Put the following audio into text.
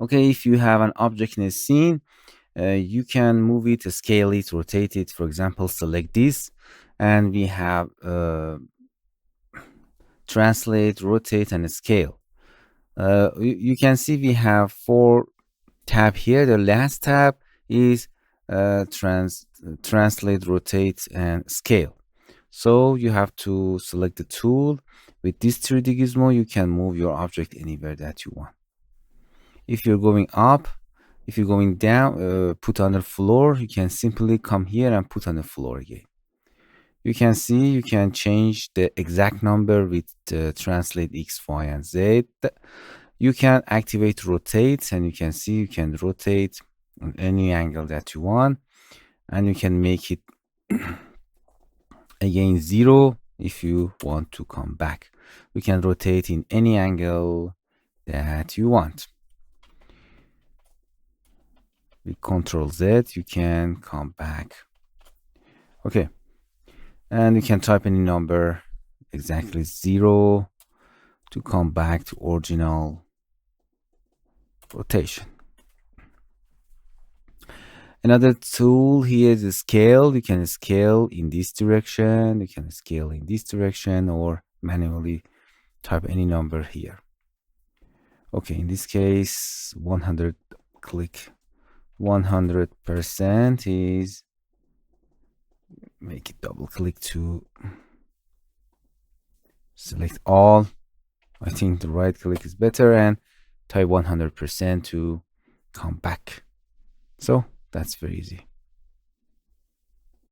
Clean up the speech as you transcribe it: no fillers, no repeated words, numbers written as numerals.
Okay, if you have an object in a scene, you can move it, scale it, rotate it. For example, select this, and we have translate, rotate, and scale. You can see we have 4 tab here. The last tab is translate, rotate, and scale. So you have to select the tool. With this 3D gizmo, you can move your object anywhere that you want. If you're going up, if you're going down, put on the floor, you can simply come here and put on the floor again. You can see you can change the exact number with translate X, Y, and Z. You can activate rotate, and you can see you can rotate on any angle that you want, and you can make it again 0 if you want to come back. You can rotate in any angle that you want. With Ctrl Z, you can come back. Okay, and you can type any number, exactly 0, to come back to original rotation. Another tool here is the scale. You can scale in this direction, you can scale in this direction, or manually type any number here. Okay, in this case, 100, click 100% is, make it double click to select all. I think the right click is better, and type 100% to come back. So that's very easy.